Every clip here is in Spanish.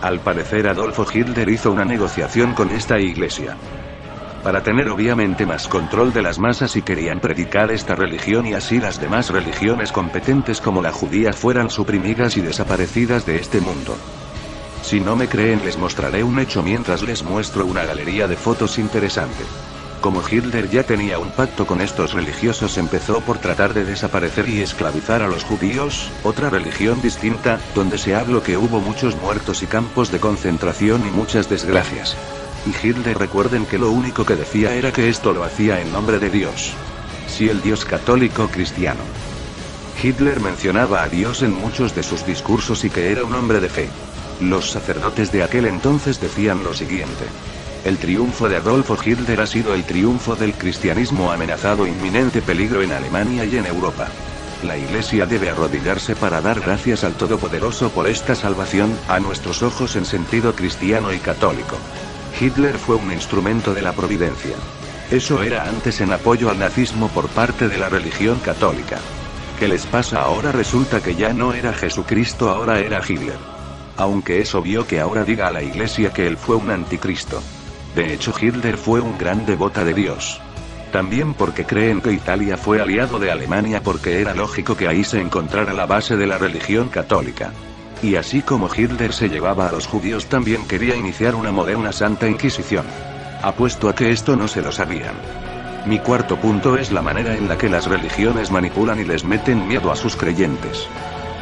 Al parecer Adolfo Hitler hizo una negociación con esta iglesia. Para tener obviamente más control de las masas y querían predicar esta religión y así las demás religiones competentes como la judía fueran suprimidas y desaparecidas de este mundo. Si no me creen les mostraré un hecho mientras les muestro una galería de fotos interesante. Como Hitler ya tenía un pacto con estos religiosos empezó por tratar de desaparecer y esclavizar a los judíos, otra religión distinta, donde se habló que hubo muchos muertos y campos de concentración y muchas desgracias. Y Hitler recuerden que lo único que decía era que esto lo hacía en nombre de Dios. Sí, el Dios católico cristiano. Hitler mencionaba a Dios en muchos de sus discursos y que era un hombre de fe. Los sacerdotes de aquel entonces decían lo siguiente: el triunfo de Adolfo Hitler ha sido el triunfo del cristianismo amenazado inminente peligro en Alemania y en Europa. La Iglesia debe arrodillarse para dar gracias al Todopoderoso por esta salvación, a nuestros ojos en sentido cristiano y católico. Hitler fue un instrumento de la providencia. Eso era antes en apoyo al nazismo por parte de la religión católica. ¿Qué les pasa ahora? Resulta que ya no era Jesucristo, ahora era Hitler. Aunque es obvio que ahora diga a la Iglesia que él fue un anticristo. De hecho Hitler fue un gran devoto de Dios. También porque creen que Italia fue aliado de Alemania porque era lógico que ahí se encontrara la base de la religión católica. Y así como Hitler se llevaba a los judíos también quería iniciar una moderna Santa Inquisición. Apuesto a que esto no se lo sabían. Mi cuarto punto es la manera en la que las religiones manipulan y les meten miedo a sus creyentes.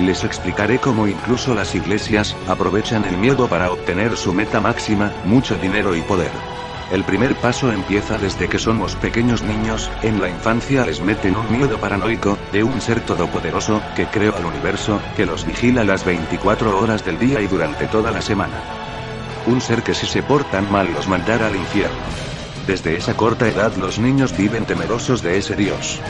Les explicaré cómo incluso las iglesias aprovechan el miedo para obtener su meta máxima, mucho dinero y poder. El primer paso empieza desde que somos pequeños niños, en la infancia les meten un miedo paranoico, de un ser todopoderoso, que creó al universo, que los vigila las 24 horas del día y durante toda la semana. Un ser que si se portan mal los mandará al infierno. Desde esa corta edad los niños viven temerosos de ese Dios.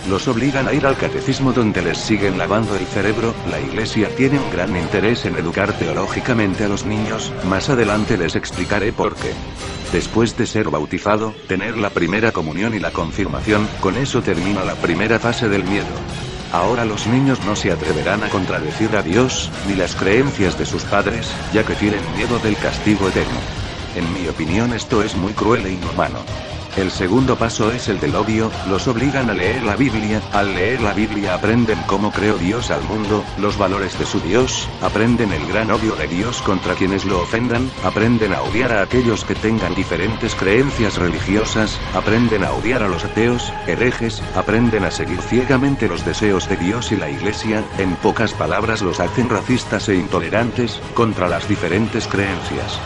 Los obligan a ir al catecismo donde les siguen lavando el cerebro. La Iglesia tiene un gran interés en educar teológicamente a los niños, más adelante les explicaré por qué. Después de ser bautizado, tener la primera comunión y la confirmación, con eso termina la primera fase del miedo. Ahora los niños no se atreverán a contradecir a Dios, ni las creencias de sus padres, ya que tienen miedo del castigo eterno. En mi opinión esto es muy cruel e inhumano. El segundo paso es el del odio, los obligan a leer la Biblia, al leer la Biblia aprenden cómo creó Dios al mundo, los valores de su Dios, aprenden el gran odio de Dios contra quienes lo ofendan, aprenden a odiar a aquellos que tengan diferentes creencias religiosas, aprenden a odiar a los ateos, herejes, aprenden a seguir ciegamente los deseos de Dios y la Iglesia, en pocas palabras los hacen racistas e intolerantes, contra las diferentes creencias.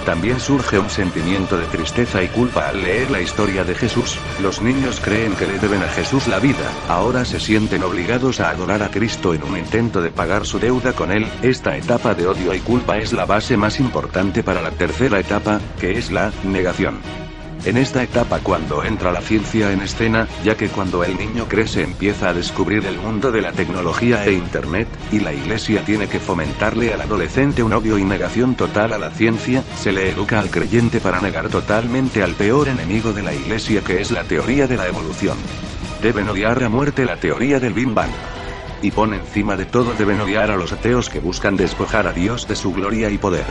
También surge un sentimiento de tristeza y culpa al leer la historia de Jesús. Los niños creen que le deben a Jesús la vida, ahora se sienten obligados a adorar a Cristo en un intento de pagar su deuda con él. Esta etapa de odio y culpa es la base más importante para la tercera etapa, que es la negación. En esta etapa cuando entra la ciencia en escena, ya que cuando el niño crece empieza a descubrir el mundo de la tecnología e internet, y la Iglesia tiene que fomentarle al adolescente un odio y negación total a la ciencia, se le educa al creyente para negar totalmente al peor enemigo de la Iglesia que es la teoría de la evolución. Deben odiar a muerte la teoría del Big Bang. Y por encima de todo deben odiar a los ateos que buscan despojar a Dios de su gloria y poder.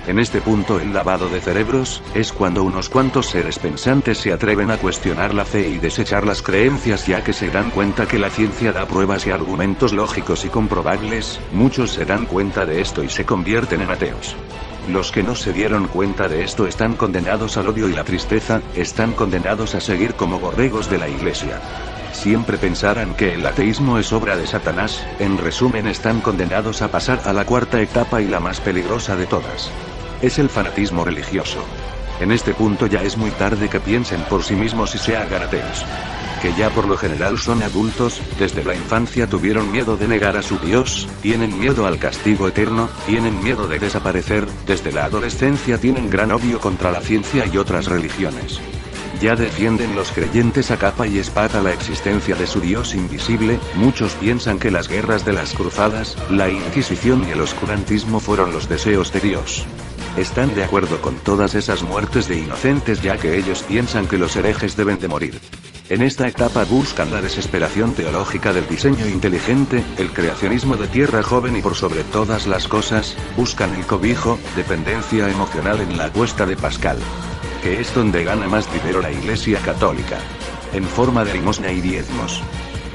En este punto el lavado de cerebros, es cuando unos cuantos seres pensantes se atreven a cuestionar la fe y desechar las creencias ya que se dan cuenta que la ciencia da pruebas y argumentos lógicos y comprobables, muchos se dan cuenta de esto y se convierten en ateos. Los que no se dieron cuenta de esto están condenados al odio y la tristeza, están condenados a seguir como borregos de la Iglesia. Siempre pensarán que el ateísmo es obra de Satanás, en resumen están condenados a pasar a la cuarta etapa y la más peligrosa de todas. Es el fanatismo religioso. En este punto ya es muy tarde que piensen por sí mismos y se hagan ateos. Que ya por lo general son adultos, desde la infancia tuvieron miedo de negar a su Dios, tienen miedo al castigo eterno, tienen miedo de desaparecer, desde la adolescencia tienen gran odio contra la ciencia y otras religiones. Ya defienden los creyentes a capa y espada la existencia de su Dios invisible. Muchos piensan que las guerras de las cruzadas, la Inquisición y el oscurantismo fueron los deseos de Dios. Están de acuerdo con todas esas muertes de inocentes ya que ellos piensan que los herejes deben de morir. En esta etapa buscan la desesperación teológica del diseño inteligente, el creacionismo de tierra joven y por sobre todas las cosas, buscan el cobijo, dependencia emocional en la apuesta de Pascal. Que es donde gana más dinero la Iglesia Católica. En forma de limosna y diezmos.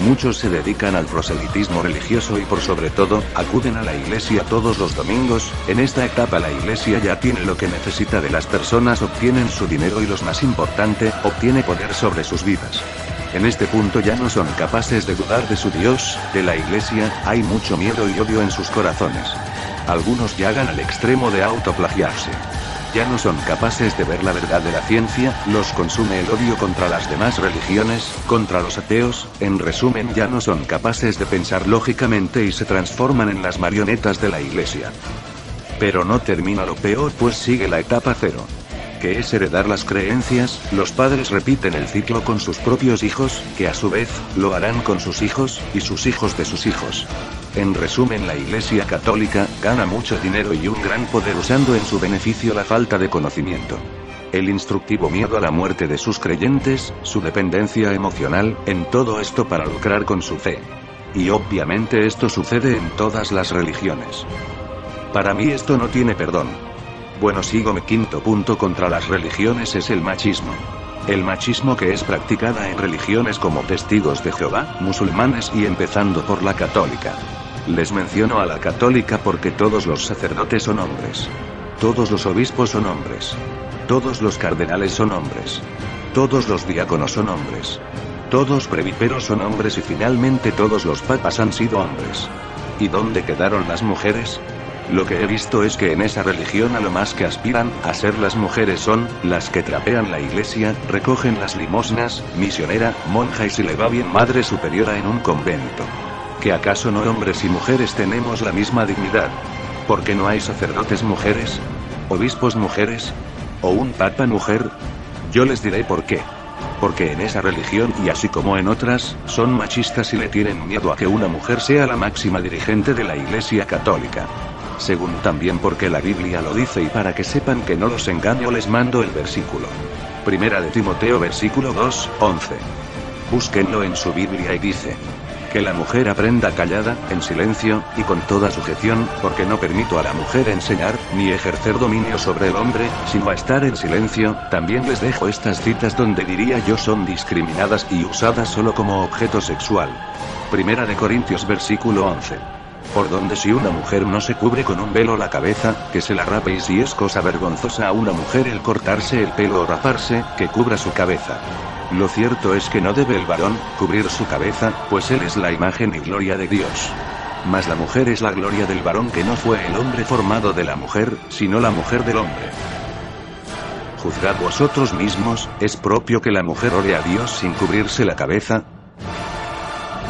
Muchos se dedican al proselitismo religioso y por sobre todo, acuden a la iglesia todos los domingos. En esta etapa la iglesia ya tiene lo que necesita de las personas, obtienen su dinero y lo más importante, obtiene poder sobre sus vidas. En este punto ya no son capaces de dudar de su Dios, de la iglesia, hay mucho miedo y odio en sus corazones. Algunos llegan al extremo de autoplagiarse. Ya no son capaces de ver la verdad de la ciencia, los consume el odio contra las demás religiones, contra los ateos, en resumen ya no son capaces de pensar lógicamente y se transforman en las marionetas de la iglesia. Pero no termina lo peor, pues sigue la etapa 0. Que es heredar las creencias, los padres repiten el ciclo con sus propios hijos, que a su vez, lo harán con sus hijos, y sus hijos de sus hijos. En resumen, la Iglesia Católica gana mucho dinero y un gran poder usando en su beneficio la falta de conocimiento. El instructivo miedo a la muerte de sus creyentes, su dependencia emocional, en todo esto para lucrar con su fe. Y obviamente esto sucede en todas las religiones. Para mí esto no tiene perdón. Bueno, sigo. Mi quinto punto contra las religiones es el machismo. El machismo que es practicada en religiones como Testigos de Jehová, musulmanes y empezando por la católica. Les menciono a la católica porque todos los sacerdotes son hombres. Todos los obispos son hombres. Todos los cardenales son hombres. Todos los diáconos son hombres. Todos presbíteros son hombres y finalmente todos los papas han sido hombres. ¿Y dónde quedaron las mujeres? Lo que he visto es que en esa religión a lo más que aspiran a ser las mujeres son las que trapean la iglesia, recogen las limosnas, misionera, monja y si le va bien madre superiora en un convento. ¿Que acaso no hombres y mujeres tenemos la misma dignidad? ¿Por qué no hay sacerdotes mujeres? ¿Obispos mujeres? ¿O un papa mujer? Yo les diré por qué. Porque en esa religión y así como en otras, son machistas y le tienen miedo a que una mujer sea la máxima dirigente de la Iglesia Católica. Según también porque la Biblia lo dice y para que sepan que no los engaño les mando el versículo. Primera de Timoteo versículo 2, 11. Búsquenlo en su Biblia y dice: que la mujer aprenda callada, en silencio, y con toda sujeción, porque no permito a la mujer enseñar, ni ejercer dominio sobre el hombre, sino a estar en silencio. También les dejo estas citas donde diría yo son discriminadas y usadas solo como objeto sexual. Primera de Corintios versículo 11. Por donde si una mujer no se cubre con un velo la cabeza, que se la rape, y si es cosa vergonzosa a una mujer el cortarse el pelo o raparse, que cubra su cabeza. Lo cierto es que no debe el varón cubrir su cabeza, pues él es la imagen y gloria de Dios. Mas la mujer es la gloria del varón, que no fue el hombre formado de la mujer, sino la mujer del hombre. Juzgad vosotros mismos, ¿es propio que la mujer ore a Dios sin cubrirse la cabeza?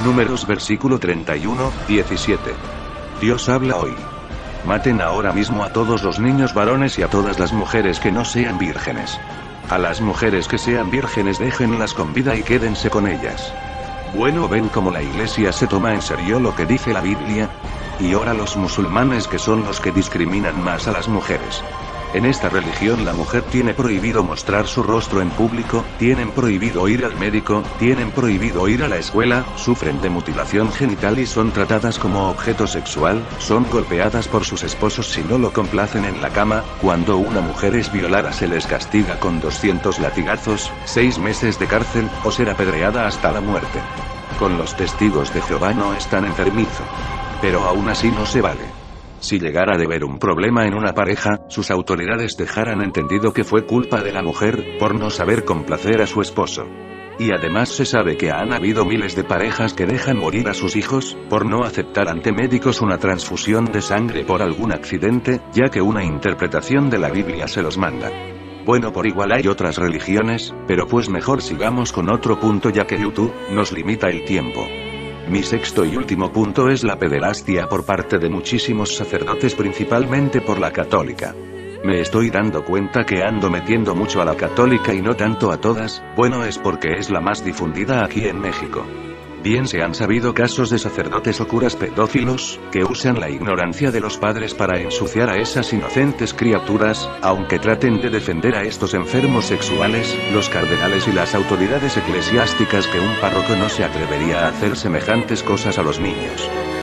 Números versículo 31, 17. Dios habla hoy. Maten ahora mismo a todos los niños varones y a todas las mujeres que no sean vírgenes. A las mujeres que sean vírgenes déjenlas con vida y quédense con ellas. Bueno, ven cómo la iglesia se toma en serio lo que dice la Biblia. Y ahora los musulmanes, que son los que discriminan más a las mujeres. En esta religión la mujer tiene prohibido mostrar su rostro en público, tienen prohibido ir al médico, tienen prohibido ir a la escuela, sufren de mutilación genital y son tratadas como objeto sexual, son golpeadas por sus esposos si no lo complacen en la cama. Cuando una mujer es violada se les castiga con 200 latigazos, 6 meses de cárcel, o ser apedreada hasta la muerte. Con los testigos de Jehová no es tan enfermizo. Pero aún así no se vale. Si llegara a haber un problema en una pareja, sus autoridades dejarán entendido que fue culpa de la mujer, por no saber complacer a su esposo. Y además se sabe que han habido miles de parejas que dejan morir a sus hijos, por no aceptar ante médicos una transfusión de sangre por algún accidente, ya que una interpretación de la Biblia se los manda. Bueno, por igual hay otras religiones, pero pues mejor sigamos con otro punto ya que YouTube nos limita el tiempo. Mi sexto y último punto es la pederastia por parte de muchísimos sacerdotes, principalmente por la católica. Me estoy dando cuenta que ando metiendo mucho a la católica y no tanto a todas. Bueno, es porque es la más difundida aquí en México. Bien se han sabido casos de sacerdotes o curas pedófilos, que usan la ignorancia de los padres para ensuciar a esas inocentes criaturas, aunque traten de defender a estos enfermos sexuales, los cardenales y las autoridades eclesiásticas que un párroco no se atrevería a hacer semejantes cosas a los niños.